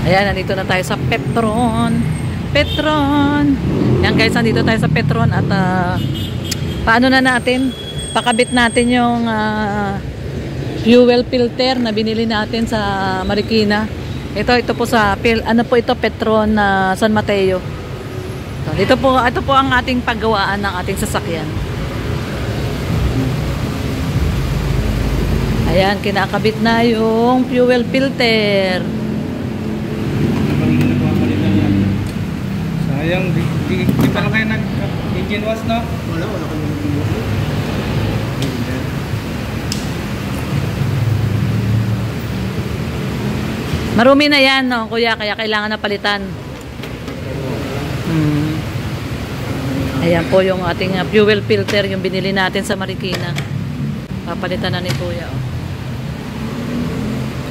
Ayan, nandito na tayo sa Petron. Yan guys, nandito tayo sa Petron at paano na natin? Pakabit natin yung fuel filter na binili natin sa Marikina. Ito po sa Petron na San Mateo. Ito po ang ating paggawaan ng ating sasakyan. Ayan, kinakabit na yung fuel filter. Sayang, di pa lang kayo nag-engine wash, no? Wala kayo nag-engine wash. Marumi na yan, no, kuya, kaya kailangan na palitan. Ayan po yung ating fuel filter, yung binili natin sa Marikina. Papalitan na ni kuya. Oh.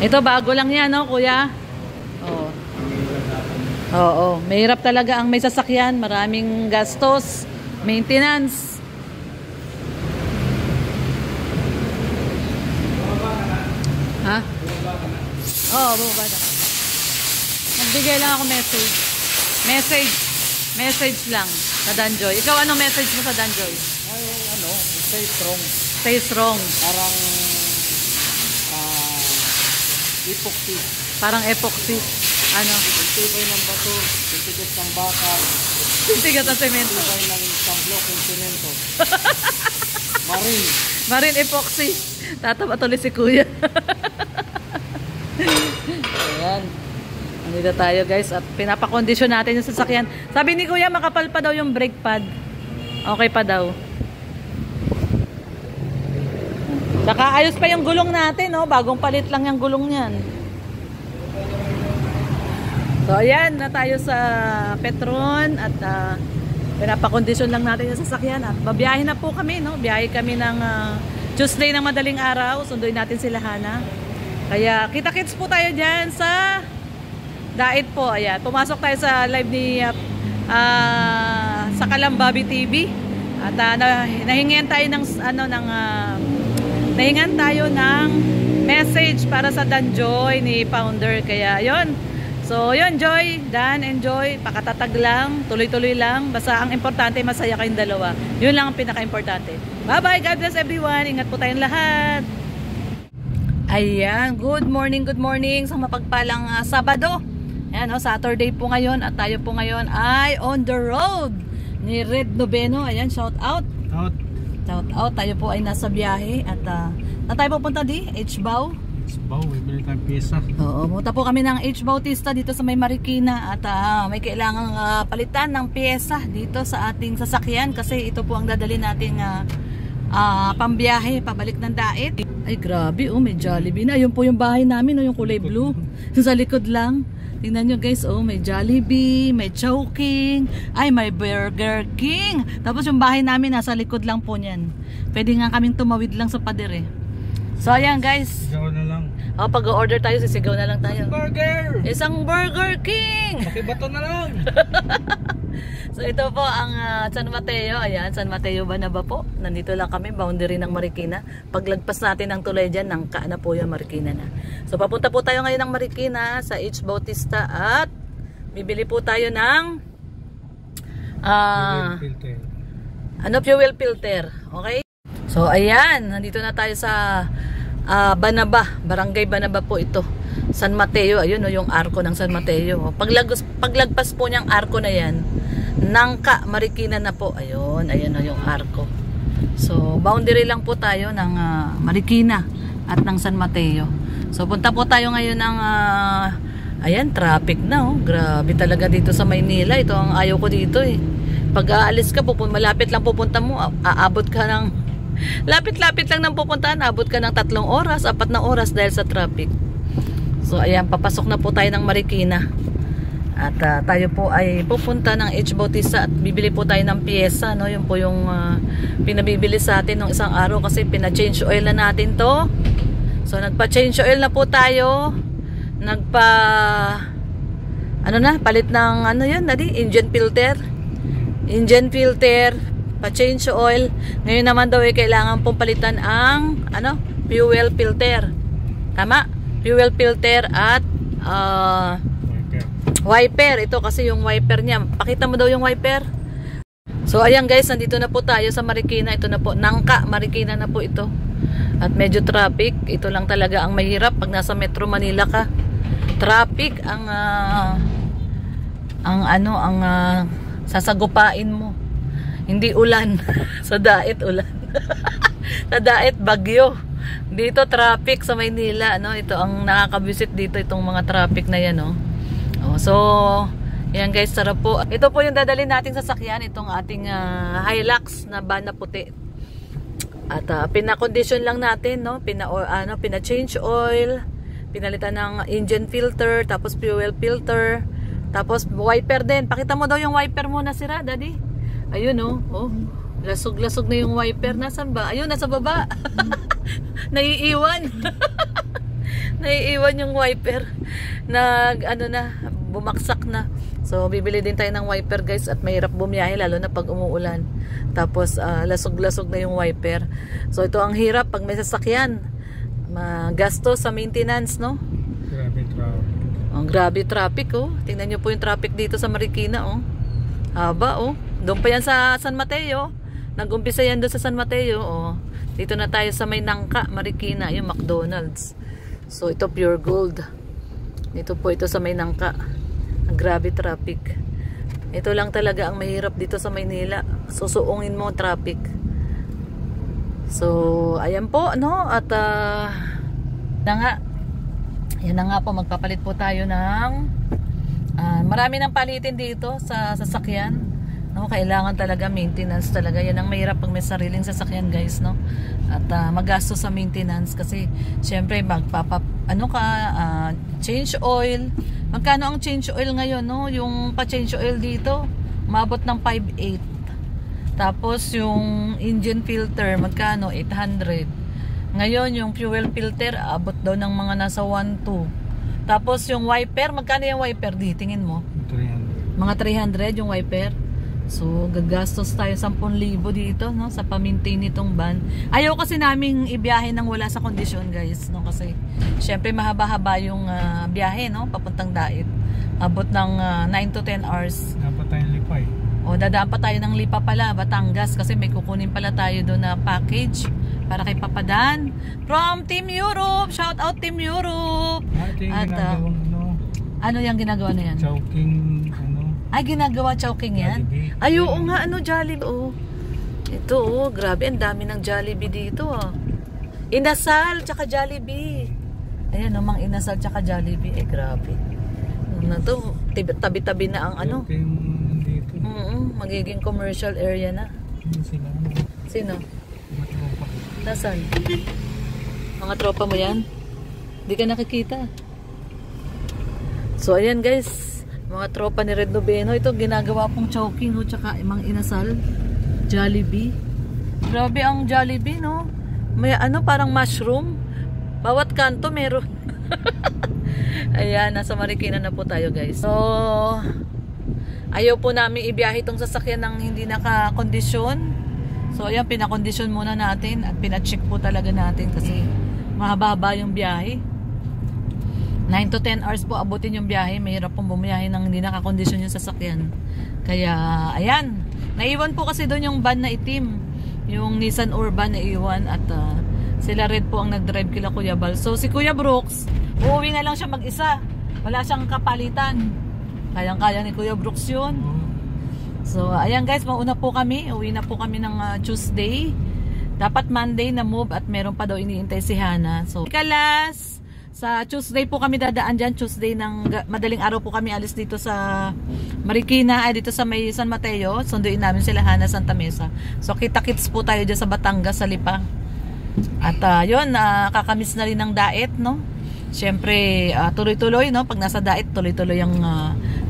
Ito, bago lang yan, no, kuya? Oo. Oo. Mahirap talaga ang may sasakyan. Maraming gastos, maintenance. Ha? Oo, bumaba na. Nagbigay lang ako message. Message lang sa Danjoy. Ikaw, ano message mo sa Danjoy? Ay, stay strong. Stay strong. Parang epoxy. Parang epoxy. Ano? Tibay ng bato, titigas ng bakal, titigas ng semento. tibay ng isang block ng semento. Marine epoxy. Tataba tuloy si kuya. Ayan. Nandito tayo guys at pinapakondisyon natin yung sasakyan. Sabi ni kuya makapal pa daw yung brake pad. Okay pa daw. Saka ayos pa yung gulong natin, no? Bagong palit lang yung gulong niyan. So ayan na tayo sa Petron at pinapakondisyon lang natin yung sasakyan at babiyahe na po kami, no? Biyahe kami ng Tuesday ng madaling araw. Sunduin natin sila Hana. Kaya kita-kits po tayo dyan sa Dait po. Ayan, pumasok tayo sa live ni sa Kalambabi TV at nahingan tayo ng nahingan tayo ng message para sa Danjoy ni founder. Kaya yon. So yon, Joy, Dan, enjoy, pakatatag lang, tuloy-tuloy lang, basta ang importante masaya kayong dalawa. Yun lang ang pinaka-importante. Bye-bye, God bless everyone, ingat po tayong lahat. Ayan, good morning sa mapagpalang Sabado. Ayan, Saturday po ngayon at tayo po ngayon ay on the road ni Red Noveno. Ayan, shout out. Shout out, tayo po ay nasa biyahe at na tayo pupunta di, HBAW. Bili tayong pyesa. Oo, punta po kami ng H. Bautista dito sa may Marikina at may kailangang palitan ng pyesa dito sa ating sasakyan kasi ito po ang dadalhin nating pambiyahe, pabalik ng Dait. Ay grabe, may Jollibee na. Ayun po yung bahay namin, yung kulay blue. Sa likod lang. Tingnan nyo guys, may Jollibee, may Chowking, ay may Burger King. Tapos yung bahay namin nasa likod lang po niyan. Pwede nga kaming tumawid lang sa pader eh. So ayan guys. Sigaw na lang. Pag-order tayo, sisigaw na lang tayo. Burger! Isang Burger King! Makibato na lang! So ito po ang San Mateo. Ayan, San Mateo Banaba po. Nandito lang kami, boundary ng Marikina. Paglagpas natin ng tulay dyan, nangka na po yung Marikina na. So papunta po tayo ngayon ng Marikina sa H. Bautista at bibili po tayo ng fuel filter. Okay? So ayan, nandito na tayo sa Banaba, Barangay Banaba po ito. San Mateo, ayun yung arko ng San Mateo. Paglagpas po niyang arko na yan, nangka Marikina na po. Ayun yung arko. So boundary lang po tayo ng Marikina at ng San Mateo. So punta po tayo ngayon ng ayan, traffic na Grabe talaga dito sa Maynila. Ito ang ayaw ko dito eh. Pag aalis ka, malapit lang pupunta mo, aabot ka ng lapit-lapit lang ng pupuntahan, abot ka ng 3 oras, 4 na oras dahil sa traffic. So ayan, papasok na po tayo ng Marikina. At tayo po ay pupunta ng H. Bautista at bibili po tayo ng pyesa, no? Yun po yung pinabibili sa atin ng isang araw kasi pina-change oil na natin to. So nagpa-change oil na po tayo. Palit ng engine filter, pa-change oil. Ngayon naman daw kailangan pong palitan ang fuel filter. Tama? Fuel filter at wiper. Ito kasi yung wiper niya. Pakita mo daw yung wiper. So ayan guys, nandito na po tayo sa Marikina. Ito na po, Nangka, Marikina na po ito. At medyo traffic. Ito lang talaga ang mahirap pag nasa Metro Manila ka. Traffic ang sasagupain mo. Hindi ulan. Sa Daet ulan. Sa Daet bagyo. Dito traffic sa Maynila, no? Ito ang nakakabisit dito, itong mga traffic na yan, no? Oh, so ayan guys, sarap po. Ito po yung dadalhin nating sasakyan, itong ating Hilux na van na puti. At pina-condition lang natin, no? Pina-change oil, pinalitan ng engine filter, tapos fuel filter, tapos wiper din. Pakita mo daw yung wiper mo na sira, Daddy. Ayun, no? Oh, lasog-lasog na yung wiper. Nasaan ba? Ayun, nasa baba. Naiiwan. Naiiwan yung wiper. Bumaksak na. So bibili din tayo ng wiper guys, at mahirap bumiyahe lalo na pag umuulan. Tapos lasog-lasog na yung wiper. So ito ang hirap pag may sasakyan. Magasto sa maintenance, no? Grabe traffic. Ang grabe traffic, oh. Tingnan niyo po yung traffic dito sa Marikina, oh. Haba, oh. Doon pa yan sa San Mateo. Nag-umpisa yan doon sa San Mateo, oh. Dito na tayo sa may Nangka, Marikina, yung McDonald's. So ito pure gold. Dito po ito sa may Nangka. Ang grabe traffic. Ito lang talaga ang mahirap dito sa Maynila. Susuungin mo traffic. So ayan po, no? At yan na nga po, magpapalit po tayo ng marami ng palitin dito sa sasakyan. No, kailangan talaga maintenance talaga. Yan ang mahirap pag may sariling sasakyan, guys, no? At magasto sa maintenance kasi syempre change oil. Magkano ang change oil ngayon, no? Yung pa-change oil dito, umabot ng 5.8. Tapos yung engine filter, magkano? 800. Ngayon yung fuel filter, abot daw ng mga nasa 1.2. Tapos yung wiper, magkano yung wiper di? Tingin mo? 300. Mga 300 yung wiper. So gagastos tayo 10,000 dito, no, sa pa-maintain nitong van. Ayaw kasi naming ibiyahe nang wala sa kondisyon, guys, no, kasi syempre mahaba-haba yung biyahe, no, papuntang Daet. Abot ng 9 to 10 hours. Dapat tayong Lipa, eh. O dadaan pa tayo ng Lipa pala, Batangas, kasi may kukunin pala tayo doon na package para kay Papadan from Team Europe. Shout out Team Europe. At ano yung ginagawa na yan? Choking, ay, ginagawa choking yan? Jollibee. Ay, oo nga, Jollibee, oh. Ito, oh, grabe, ang dami ng Jollibee dito, oh. Inasal, tsaka Jollibee. Ayan, mang inasal, tsaka Jollibee. Eh, grabe. Ano to, tabi-tabi na ang Choking dito. Magiging commercial area na. Sino? Nasaan? Mga tropa mo yan? Di ka nakikita. So, ayan, guys. Mga tropa ni Red Noveno, ito ginagawa pong choking, no, tsaka mang inasal, Jollibee. Grabe ang Jollibee, no? May parang mushroom. Bawat kanto meron. Ayan, nasa Marikina na po tayo, guys. So ayaw po namin ibiyahe itong sasakyan ng hindi naka-kondisyon. So ayan, pinakondisyon muna natin at pina-check po talaga natin kasi mahaba-haba yung biyahe. 9 to 10 hours po abutin yung biyahe. Mahirap pong bumiyahe ng hindi nakakondisyon yung sasakyan. Kaya ayan, naiwan po kasi doon yung van na itim, yung Nissan Urban na iwan. At sila Red po ang nag-drive kila Kuya Bal. So si Kuya Brooks, uuwi na lang siya mag-isa. Wala siyang kapalitan. Kayang-kaya ni Kuya Brooks yun. So ayan guys, mauna po kami. Uwi na po kami ng Tuesday. Dapat Monday na move at meron pa daw iniintay si Hana. So ikalas, sa Tuesday po kami dadaan dyan. Tuesday ng madaling araw po kami alis dito sa Marikina, dito sa may San Mateo. Sunduin namin sila Hana Santa Mesa. So kita-kits po tayo dyan sa Batangas, sa Lipa. At yun, kakamiss na rin ng Daet, no? Siyempre, tuloy-tuloy, no? Pag nasa Daet, tuloy-tuloy ang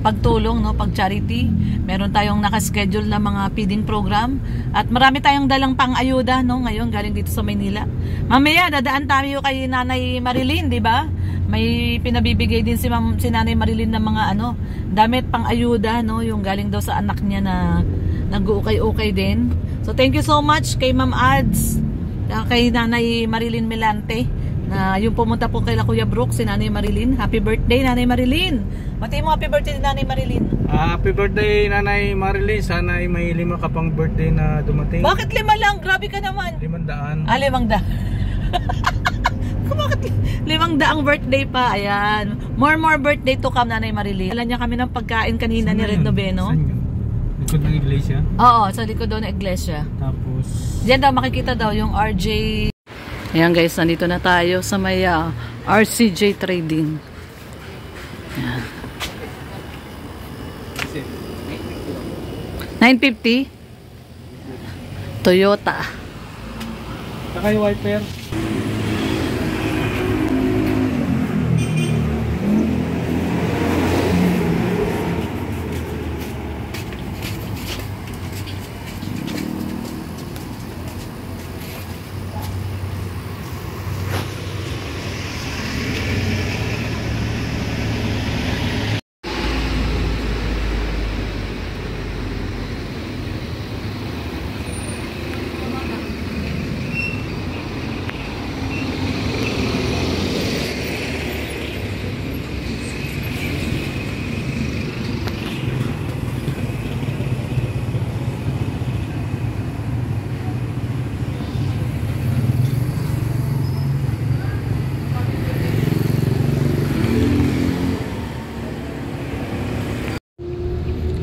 pagtulong, no? Pag charity. Meron tayong nakaschedule na mga feeding program. At marami tayong dalang pang-ayuda, no? Ngayon, galing dito sa Maynila. Mamaya, dadaan tayo kay Nanay Marilyn, di ba? May pinabibigay din si Nanay Marilyn ng mga damit pang-ayuda, no? Yung galing daw sa anak niya na nag-uukay-ukay din. So, thank you so much kay Ma'am Ads, kay Nanay Marilyn Melante, na yung pumunta po kay Kuya Brooks, si Nanay Marilyn. Happy birthday, Nanay Marilyn! Mati mo happy birthday ni Nanay Marilyn. Happy birthday, Nanay Marilyn. Sana ay may 5 ka pang birthday na dumating. Bakit 5 lang? Grabe ka naman. 500. 500. Bakit 500 birthday pa? Ayan. More birthday to come, Nanay Marilyn. Alam niya kami ng pagkain kanina ni Red Noveno. Saan yun? Likod ng iglesia? Oo, sa likod daw ng iglesia. Tapos Diyan daw makikita daw yung RJ. Ayan guys, nandito na tayo sa may RCJ Trading. Ayan. 950 Toyota. saka yung wiper.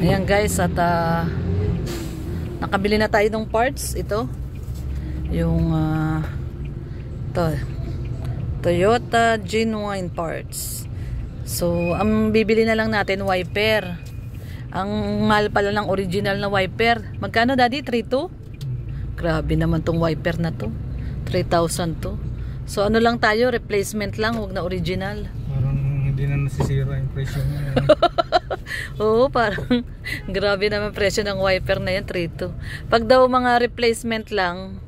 Ayan guys, at nakabili na tayo ng parts. Ito yung Toyota genuine parts. So ang bibili na lang natin wiper. Ang mahal pala ng original na wiper. Magkano daddy? 3,200? Grabe naman tong wiper na to. 3,000 to. So ano lang tayo, replacement lang, wag na original. Parang hindi na nasisira yung presyo niya. Oo, parang grabe naman presyo ng wiper na yan, 3,200. Pag daw mga replacement lang,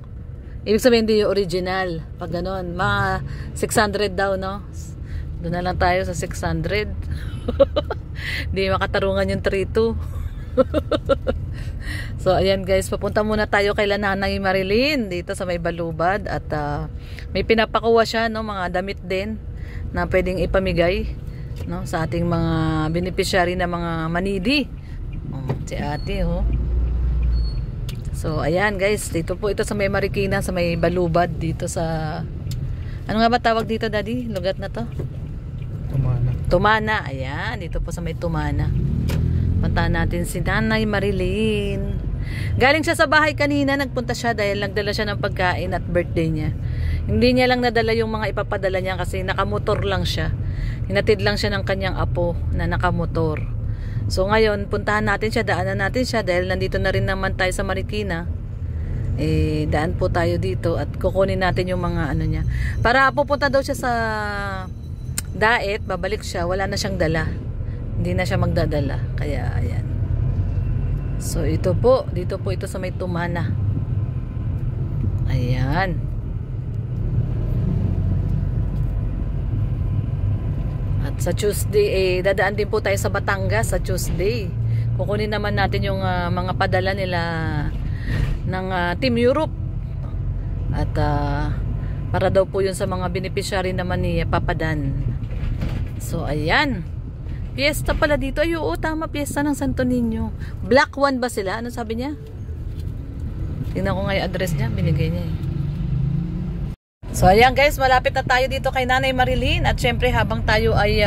ibig sabihin hindi yung original. Pag ganon, mga 600 daw, no? Doon na lang tayo sa 600. Hindi makatarungan yung 3,200. So ayan guys, papunta muna tayo kay Nanay Marilyn dito sa may Balubad. At may pinapakuha siya, no, mga damit din na pwedeng ipamigay, no, sa ating mga beneficiary na mga manidi. Si ate, oh. So ayan guys, dito po ito sa may Marikina, sa may Balubad, dito sa, ano nga ba tawag dito daddy? Lugat na to? Tumana. Ayan, dito po sa may Tumana. Puntahan natin si Nanay Marilyn. Galing siya sa bahay kanina, nagpunta siya dahil nagdala siya ng pagkain at birthday niya. Hindi niya lang nadala yung mga ipapadala niya kasi nakamotor lang siya. Hinatid lang siya ng kanyang apo na nakamotor. So ngayon, puntahan natin siya, daanan natin siya dahil nandito na rin naman tayo sa Marikina. Daan po tayo dito at kukunin natin yung mga ano niya. Para pupunta daw siya sa Daet, babalik siya, wala na siyang dala. Hindi na siya magdadala. Kaya ayan. So ito po, dito po ito sa may Tumana. Ayan. At sa Tuesday, dadaan din po tayo sa Batangas sa Tuesday. Kukunin naman natin yung mga padala nila ng Team Europe. At para daw po yun sa mga beneficiary naman ni Papa Dan. So ayan. Fiesta pala dito. Ay oo, tama, fiesta ng Santo Niño. Black one ba sila? Ano sabi niya? Tingnan ko nga yung address niya, binigay niya eh. So ayan guys, malapit na tayo dito kay Nanay Marilyn. At syempre habang tayo ay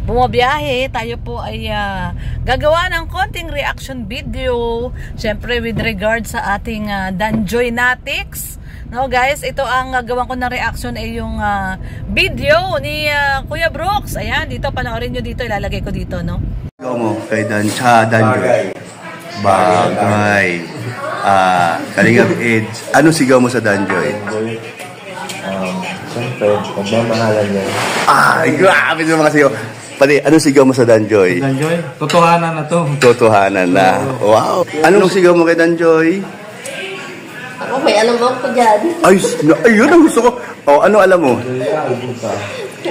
bumabiyahe, tayo po ay gagawa ng konting reaction video. Syempre with regard sa ating Danjoy Natics. No guys, ito ang gawan ko ng reaction ay yung video ni Kuya Brooks. Ayan, dito panoorin nyo dito, ilalagay ko dito, no? Sigaw mo kay Danjoy. Bagay. Kalingap Edge. Ano sigaw mo sa Danjoy? Siyempre, pagmamahalan niya. Ay, grabe sa mga sigaw. Pati, ano sigaw mo sa Danjoy? Danjoy, totohanan na to. Totohanan na. Wow. Anong sigaw mo kay Danjoy? Ako, may alam ako dyan. Ay, yun ang gusto ko. Oh, ano alam mo?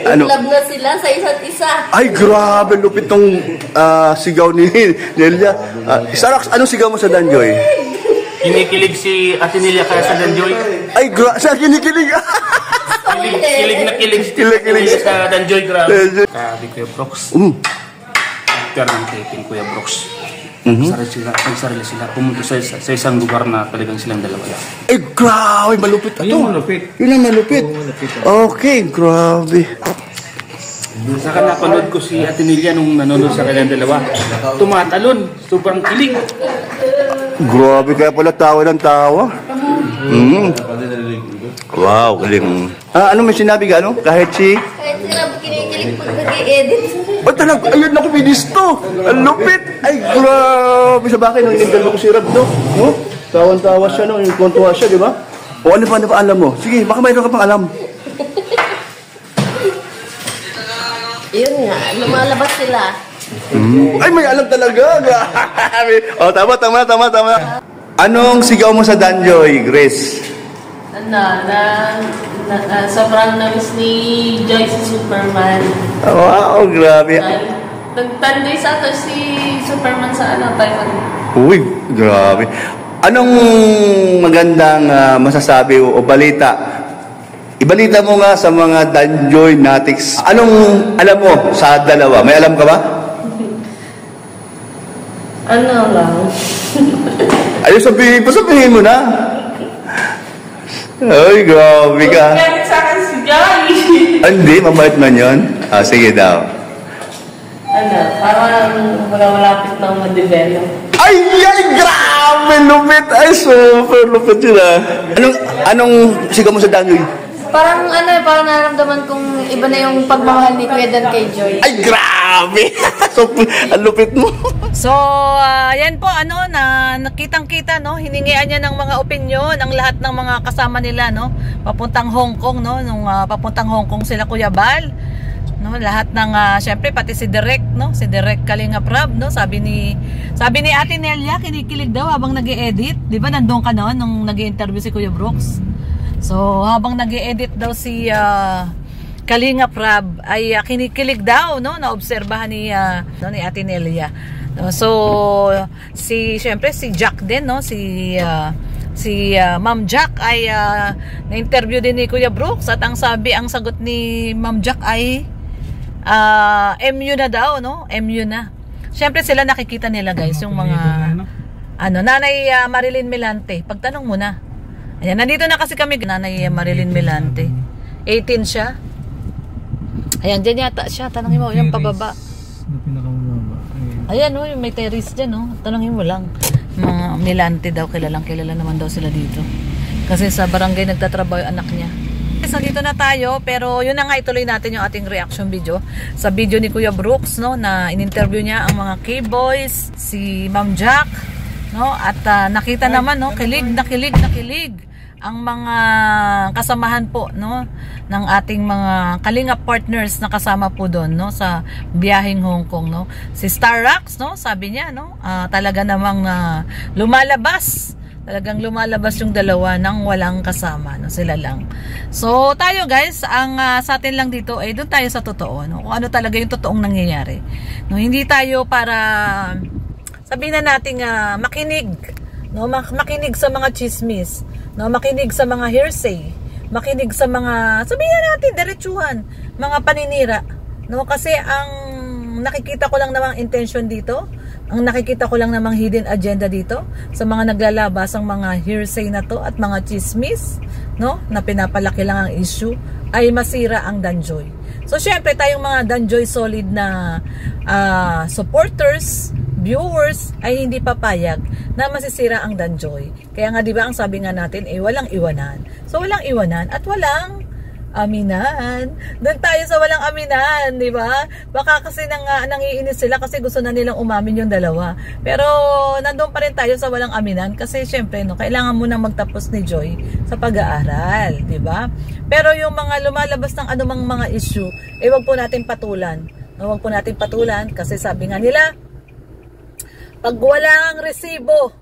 Ano? Love na sila sa isa't isa. Ay, grabe. Lupit tong sigaw ni Nelia. Sarax, anong sigaw mo sa Danjoy? Kinikilig si Ate Nelia kaya sa Danjoy. Ay, sa kinikilig. Kilig na kilig si Kilig. sa Danjoy, grabe. Grabe Kuya Brooks. after ng taping, Kuya Brooks. Nagsarili sila, pumunta sa isang lugar na talagang silang dalawa lang. Eh, grabe, malupit ito. Ayun, malupit. Yun ang malupit. Okay, grabe. Saka napanood ko si Atinilia nung nanonood sa kanilang dalawa. Tumatalon, sobrang kilig. Grabe, kaya pala tawa ng tawa. Wow, galing. Ano may sinabi ka, ano? Kahit si... Kahit sila kinikilig pag nag-i-edit. Ba't talaga? Ayun, naku, binisto. Ang lupit. Ay, grabe. Sa bakit, nung in-interview ko si Rab, no? No? Tawan-tawa siya, no? Yung kontuwa siya, di ba? O ano pa alam mo? Sige, baka mayroon ka pang alam. Yun nga, lumalabas sila. Ay, may alam talaga. O, tama. Anong sigaw mo sa Danjoy, Grace? Sobrang namiss ni Joy si Superman. Wow, grabe. Nagtanday sa ato si Superman sa Taiwan. Uy, grabe. Anong magandang masasabi o balita? Ibalita mo nga sa mga Danjoy Natics. Anong alam mo sa dalawa? May alam ka ba? Ano lang? Ayun, sabihin mo na. Ay, grabe ka. Gamit sa akin si Joy. Hindi, mabait man yun. Sige daw. Parang malapit na ma-develop. Ay, grabe, lupit. Ay, super lupit yun Anong sigaw mo sa Danjoy? Parang parang naramdaman kong iba na yung pagmamahal ni Kuya Dan kay Joy. Ay, grabe. Ang lupit mo. So, yan po, nakitang-kita, no? Hiningian niya ng mga opinyon, ang lahat ng mga kasama nila, no? Papuntang Hong Kong, no? Nung papuntang Hong Kong sila, Kuya Bal, no? Lahat ng, syempre, pati si Direk, no? Si Direk Kalinga Prab, no? Sabi ni Ate Nelia, kinikilig daw habang nag-i-edit. Di ba, nandun ka noon nung nag-i-interview si Kuya Brooks? So, habang nag-i-edit daw si Kalinga Prab, ay kinikilig daw, no? Naobserbahan ni Ate Nelia. So, syempre si Jack din, no? Si Ma'am Jack ay na-interview din ni Kuya Brooks at ang sagot ni Ma'am Jack ay MU na daw, no? MU na. Syempre sila nakikita nila, guys, yung mga Nanay Marilyn Milante. Pagtanong mo na. Ayan, nandito na kasi kami, Nanay Marilyn Milante. 18 siya. Ayan, dyan yata siya. Tanongin mo, yung pababa. Ayan, oh, may terrace dyan, oh. Tanongin mo lang. Mga Milante daw, kilala naman daw sila dito. Kasi sa barangay nagtatrabaho yung anak niya. So, dito na tayo, pero yun na nga, ituloy natin yung ating reaction video. Sa video ni Kuya Brooks, no, na in-interview niya ang mga K-boys, si Ma'am Jack, no, at nakita naman, no, kilig ang mga kasamahan po, no, ng ating mga Kalinga partners na kasama po doon, no, sa biyaheng Hong Kong, no. Si Star Rocks, no, sabi niya, no, talaga namang talagang lumalabas yung dalawa nang walang kasama, no, sila lang. So tayo, guys, ang sa atin lang dito ay doon tayo sa totoo, no, kung ano talaga yung totoong nangyayari, no. Hindi tayo para sabihin na natin makinig, no, makinig sa mga chismis, no, makinig sa mga hearsay, makinig sa mga, sabihin na natin, diretsuhan, mga paninira, no, kasi ang nakikita ko lang namang intention dito, ang nakikita ko lang namang hidden agenda dito, sa mga naglalabas ang mga hearsay na to at mga chismis, no, na pinapalaki lang ang issue, ay masira ang Danjoy. So, syempre, tayong mga Danjoy solid na supporters, viewers, ay hindi papayag na masisira ang Danjoy. Kaya nga, di ba, ang sabi nga natin, walang iwanan. So, walang iwanan at walang aminan. Doon tayo sa walang aminan, di ba? Baka kasi nangiinis sila kasi gusto na nilang umamin yung dalawa. Pero, nandun pa rin tayo sa walang aminan kasi, syempre, no, kailangan mo nang magtapos ni Joy sa pag-aaral, di ba? Pero yung mga lumalabas ng anumang mga issue, wag po natin patulan. Wag po natin patulan kasi sabi nga nila, pag wala kang resibo,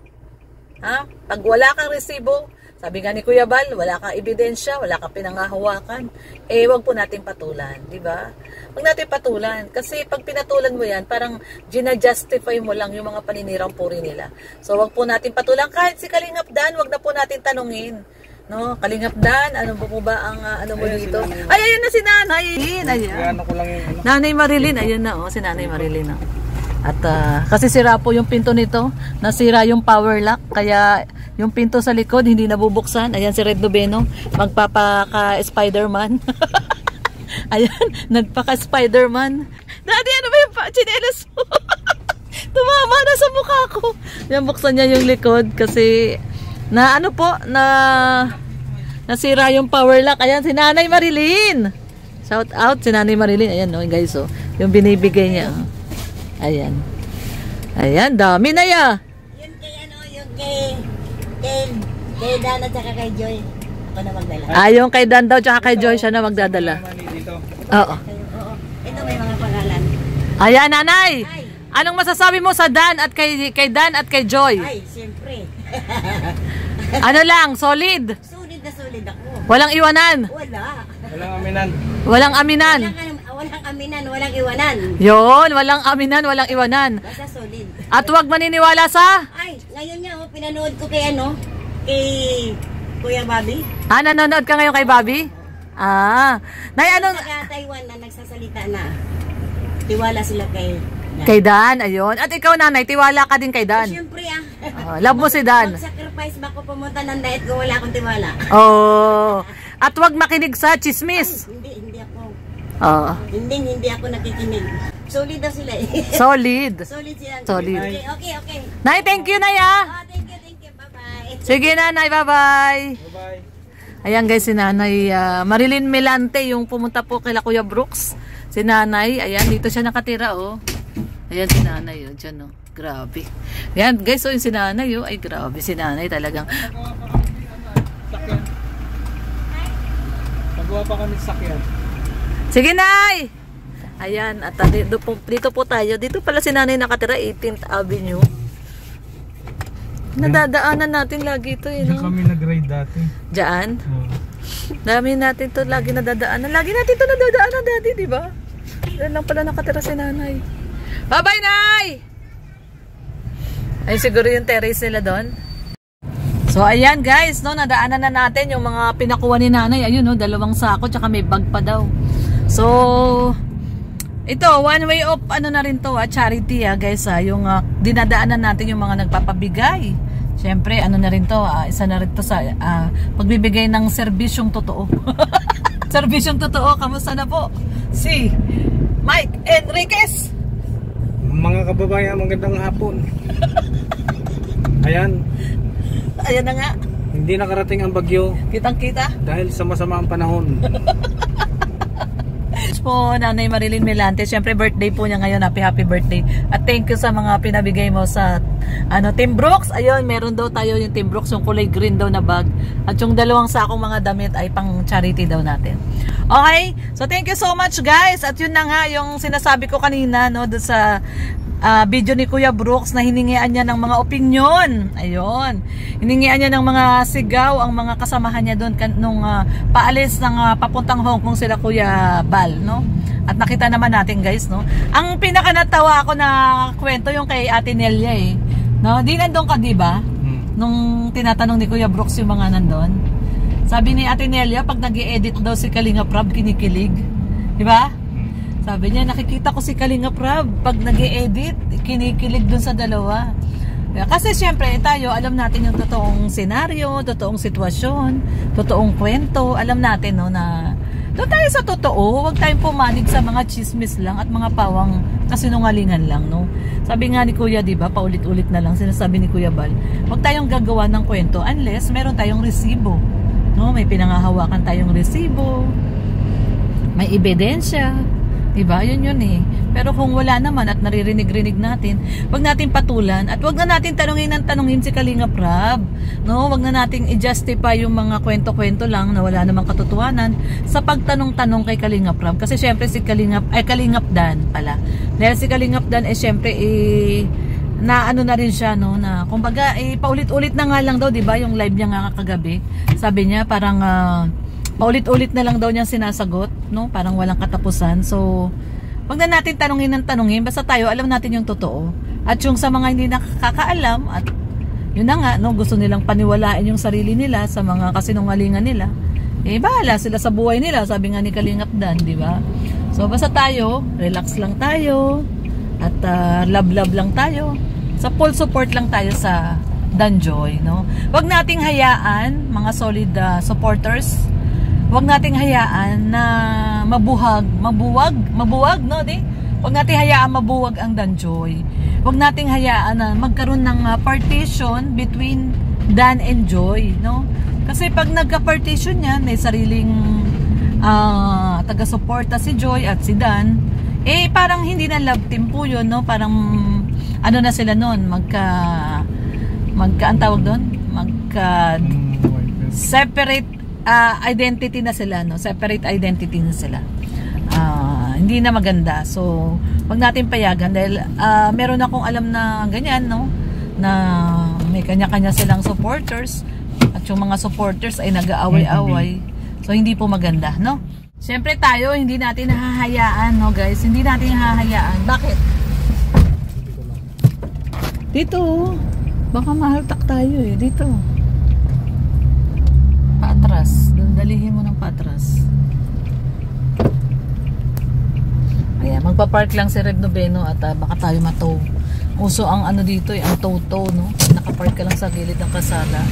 pag wala kang resibo, sabi nga ni Kuya Bal, wala kang ebidensya, wala kang pinangahawakan, wag po natin patulan, di ba? Wag natin patulan kasi pag pinatulan mo yan, parang gina-justify mo lang yung mga paninirang puri nila. So wag po natin patulan, kahit si Kalingap Dan, wag na po natin tanungin. No, Kalingap Dan, ano po ba ang ano mo dito? Ay, ayun na si Nanay Marilyn, ayan. Nanay Marilyn, ayun na, oh, si Nanay Marilyn, oh. At kasi sira po yung pinto nito, nasira yung power lock, kaya yung pinto sa likod hindi nabubuksan. Ayan si Red Noveno, magpapaka Spider-Man. Ayan, nagpaka Spider-Man. Daddy, ano ba yung chinelas mo? Tumama na sa mukha ko. Yan, buksan niya yung likod kasi na ano po, nasira yung power lock. Ayan si Nanay Marilyn. Shout out si Nanay Marilyn. Ayan no, guys, oh, yung binibigay niya. Ayan. Ayan, dami na ya. Yun kay ano, yung kay Dan at saka kay Joy. Ako na magdala. Yung kay Dan daw tsaka kay Joy siya na magdadala. Oo. Oo. Ito may mga pangalan. Ayan, Nanay. Ay. Anong masasabi mo sa Dan at kay Dan at kay Joy? Ay, siyempre. Ano lang, solid. Solid na solid ako. Walang iwanan. Wala. Walang aminan. Walang aminan. Walang aminan, walang iwanan. Yun, walang aminan, walang iwanan. Basta solid. At huwag maniniwala sa... Ay, ngayon nga, pinanood ko kay ano, kay Kuya Bobby. Nanonood ka ngayon kay Bobby? Nay, anong... Taga Taiwan na nagsasalita na. Tiwala sila kay Dan. Kay Dan, ayun. At ikaw, Nanay, tiwala ka din kay Dan. Siyempre Love mo si Dan. Mag-sacrifice ba ako pumunta ng diet kung wala akong tiwala? Oh. At huwag makinig sa chismis. Hindi ako. Oo. Hindi ako nakikinig. Solid daw sila eh. Solid. Solid sila. Solid. Okay. Nay, thank you, Nay, Oh, thank you. Bye-bye. Sige, Nanay, bye-bye. Bye-bye. Ayan guys, si Nanay Marilyn Melante, yung pumunta po kay Kuya Brooks. Si Nanay, ayan, dito siya nakatira, oh. Ayan si Nanay, oh, dyan, oh. Grabe. Ayan guys, oh, yung si Nanay, oh. Ay, grabe, si Nanay talagang. Magawa pa kami sakyan. Sige, Nay! Ayan, at dito po tayo. Dito pala si Nanay nakatira, 18th Avenue. Nadadaanan natin lagi ito, eh, Diyan no? kami nag-ride dati. Diyan? Dami natin to lagi nadadaanan. Lagi natin to nadadaanan dati, di ba? Diyan lang pala nakatira si Nanay. Bye-bye, Nay! Ay, siguro yung terrace nila doon. So, ayan guys, no, nadaanan na natin yung mga pinakuha ni Nanay. Ayun, no, 2 sako, tsaka may bag pa daw. So, ito, one way of, ano na rin to, charity, guys, yung dinadaanan natin yung mga nagpapabigay. Siyempre, ano na rin to, isa na rin to sa pagbibigay ng serbisyong totoo. Serbisyong totoo, kamusta na po? Si Mike Enriquez. Mga kababayan, magandang hapon. Ayan, Ayan na nga, hindi nakarating ang bagyo kitang-kita. dahil sa masamaang panahon. Po, Nanay Marilyn Melante, siyempre birthday po niya ngayon. Happy birthday. At thank you sa mga pinabigay mo sa Team Brooks. Ayun, meron daw tayo yung Team Brooks, yung kulay green daw na bag. At yung 2 sakong mga damit ay pang charity daw natin. Okay? So thank you so much, guys. At yun na nga yung sinasabi ko kanina, no, doon sa video ni Kuya Brooks na hiningian niya ng mga opinion. Ayun. Hiningian niya ng mga sigaw ang mga kasamahan niya doon nung paalis ng papuntang Hong Kong sila Kuya Bal, no? At nakita naman natin, guys, no? Ang pinaka natawa ako na kwento yung kay Ate Nelia, eh. No? Di nandun ka, di ba? Nung tinatanong ni Kuya Brooks yung mga nandun. Sabi ni Ate Nelia, pag nag-i-edit daw si Kalinga Prab, kinikilig. Di ba? Sabi niya, nakikita ko si Kalinga Prab pag nag-i-edit, kinikilig dun sa 2. Kasi syempre tayo, alam natin yung totoong senaryo, totoong sitwasyon, totoong kwento. Alam natin, no, na doon tayo sa totoo, huwag tayong pumanig sa mga chismis lang at mga pawang kasinungalingan lang, no. Sabi nga ni Kuya, di ba, paulit-ulit na lang sinasabi ni Kuya Bal, huwag tayong gagawa ng kwento unless meron tayong resibo, no. May pinangahawakan tayong resibo, may ebidensya. Diba? Yun eh. Pero kung wala naman at naririnig-rinig natin, wag natin patulan at wag na natin tanungin si Kalinga Prab. No? Wag na natin i-justify yung mga kwento-kwento lang na wala namang katotohanan sa pagtanong-tanong kay Kalinga Prab. Kasi syempre si Kalingap Dan pala. Dahil si Kalingap Dan syempre na ano na rin siya, no, na kumbaga paulit-ulit na nga lang daw, 'di ba, yung live niya nga kagabi. Sabi niya parang paulit-ulit na lang daw niyang sinasagot, no? Parang walang katapusan. So, wag na natin tanungin ng tanungin. Basta tayo, alam natin yung totoo. At yung sa mga hindi nakakaalam, at yun na nga, no? Gusto nilang paniwalain yung sarili nila sa mga kasinungalingan nila. Bahala sila sa buhay nila. Sabi nga ni Kalingap Dan, di ba? So, basta tayo, relax lang tayo. At love lang tayo. Sa full support lang tayo sa Danjoy, no? Wag nating hayaan, mga solid supporters, wag nating hayaan na mabuwag, no, di? Wag nating hayaan mabuwag ang Danjoy. Wag nating hayaan na magkaroon ng partition between Dan and Joy, no? Kasi pag nagka-partition yan, may sariling taga-suporta si Joy at si Dan, parang hindi na love team po yun, no? Parang ano na sila noon, ang tawag doon, separate identity na sila, no? Separate identity na sila. Hindi na maganda. So, wag natin payagan dahil meron akong alam na ganyan, no? Na may kanya-kanya silang supporters at yung mga supporters ay nag-aaway-away. So, hindi po maganda, no? Siyempre tayo, hindi natin hahayaan, no guys? Hindi natin hahayaan. Bakit? Dito, baka mahaltak tayo eh. Dito. Paatras. Dalihin mo ng paatras. Ayan, magpa-park lang si Red Noveno at baka tayo matow. Uso ang ano dito eh, ang tow-tow, no? Nakapark ka lang sa gilid ng kalsada.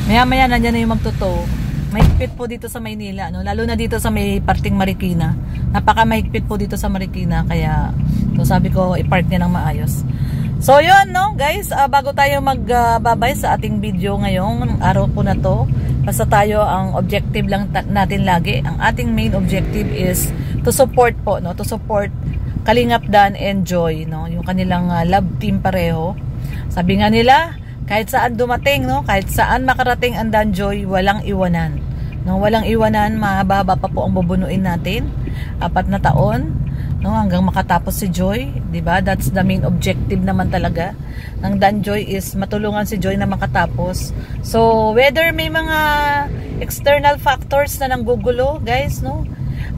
Maya-maya nandiyan na yung magtotow. Mahigpit po dito sa Maynila, no? Lalo na dito sa may parting Marikina. Napaka mahigpit po dito sa Marikina, kaya so sabi ko i-park niya ng maayos. So yun, no guys, bago tayo magbabay sa ating video ngayong araw po na to, basta tayo ang objective lang natin lagi, ang ating main objective is to support po, no? To support Kalingap Dan and Joy, no? Yung kanilang love team pareho. Sabi nga nila, kahit saan dumating, no? Kahit saan makarating ang Dan Joy, walang iwanan, no? Walang iwanan, mahaba pa po ang bubunuin natin, 4 na taon, no, hanggang makatapos si Joy, 'di ba? That's the main objective naman talaga ng Dan Joy, is matulungan si Joy na makatapos. So whether may mga external factors na nanggugulo, guys, no,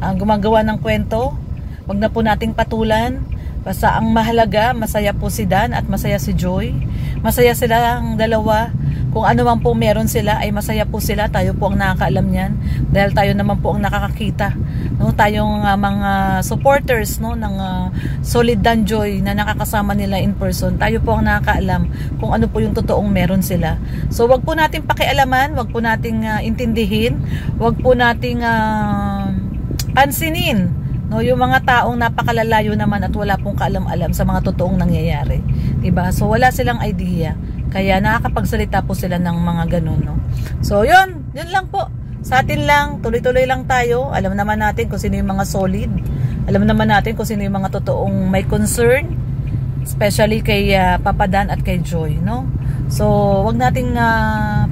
gumagawa ng kwento, wag na po nating patulan. Basta ang mahalaga, masaya po si Dan at masaya si Joy. Masaya sila ang dalawa. Kung ano man po meron sila, ay masaya po sila. Tayo po ang nakakaalam niyan. Dahil tayo naman po ang nakakakita. No? Tayong mga supporters, no, ng Solid Danjoy na nakakasama nila in person. Tayo po ang nakakaalam kung ano po yung totoong meron sila. So wag po nating pakialaman, wag po nating intindihin, wag po nating pansinin, no, yung mga taong napakalalayo naman at wala pong kaalam-alam sa mga totoong nangyayari. Diba? So wala silang idea. Kaya nakakapagsalita po sila ng mga ganun, no? So yun lang po. Sa atin lang, tuloy-tuloy lang tayo. Alam naman natin kung sino yung mga solid. Alam naman natin kung sino yung mga totoong may concern. Especially kay Papa Dan at kay Joy, no? So wag nating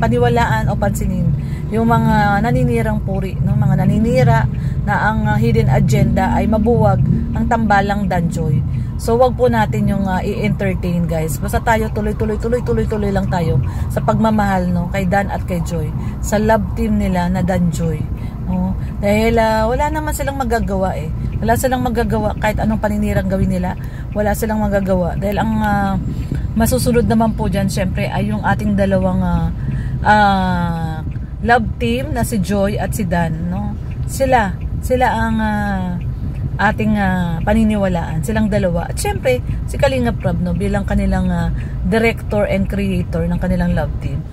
paniwalaan o pansinin yung mga naninirang puri, no? Mga naninira na ang hidden agenda ay mabuwag ang tambalang Danjoy. So wag po natin yung i-entertain, guys. Basta tayo tuloy lang tayo sa pagmamahal, no, kay Dan at kay Joy, sa love team nila na Danjoy, no? Dahil wala naman silang magagawa eh. Wala silang magagawa kahit anong paninirang gawin nila. Wala silang magagawa dahil ang masusunod naman po diyan syempre ay yung ating dalawang love team na si Joy at si Dan, no? Sila ang ating paniniwalaan, silang dalawa. At syempre, si Kalingap Rab, no, bilang kanilang director and creator ng kanilang love team,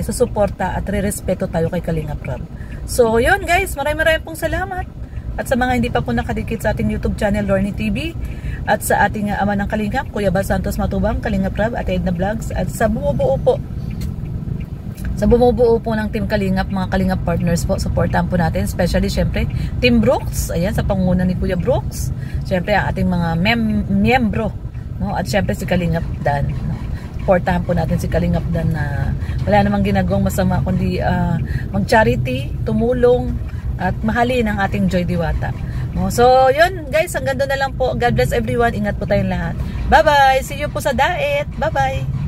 susuporta at re-respeto tayo kay Kalingap Rab. So, yun guys, maraming pong salamat. At sa mga hindi pa po nakadikit sa ating YouTube channel, Lorny TV, at sa ating ama ng Kalingap, Kuya Bal Santos Matubang, Kalingap Rab, at Edna Vlogs, at sa bumubuo po ng Team Kalingap, mga Kalingap partners po, supportahan po natin, especially syempre Team Brooks, ayan, sa pangunguna ni Kuya Brooks, syempre ang ating mga miyembro, no? At syempre si Kalingap Dan, no? Supportahan po natin si Kalingap Dan na wala namang ginagawang masama kundi mag-charity, tumulong at mahalin ang ating Joy Diwata, no? So yun guys, hanggang doon na lang po. God bless everyone, ingat po tayong lahat. Bye bye, see you po sa diet, bye bye.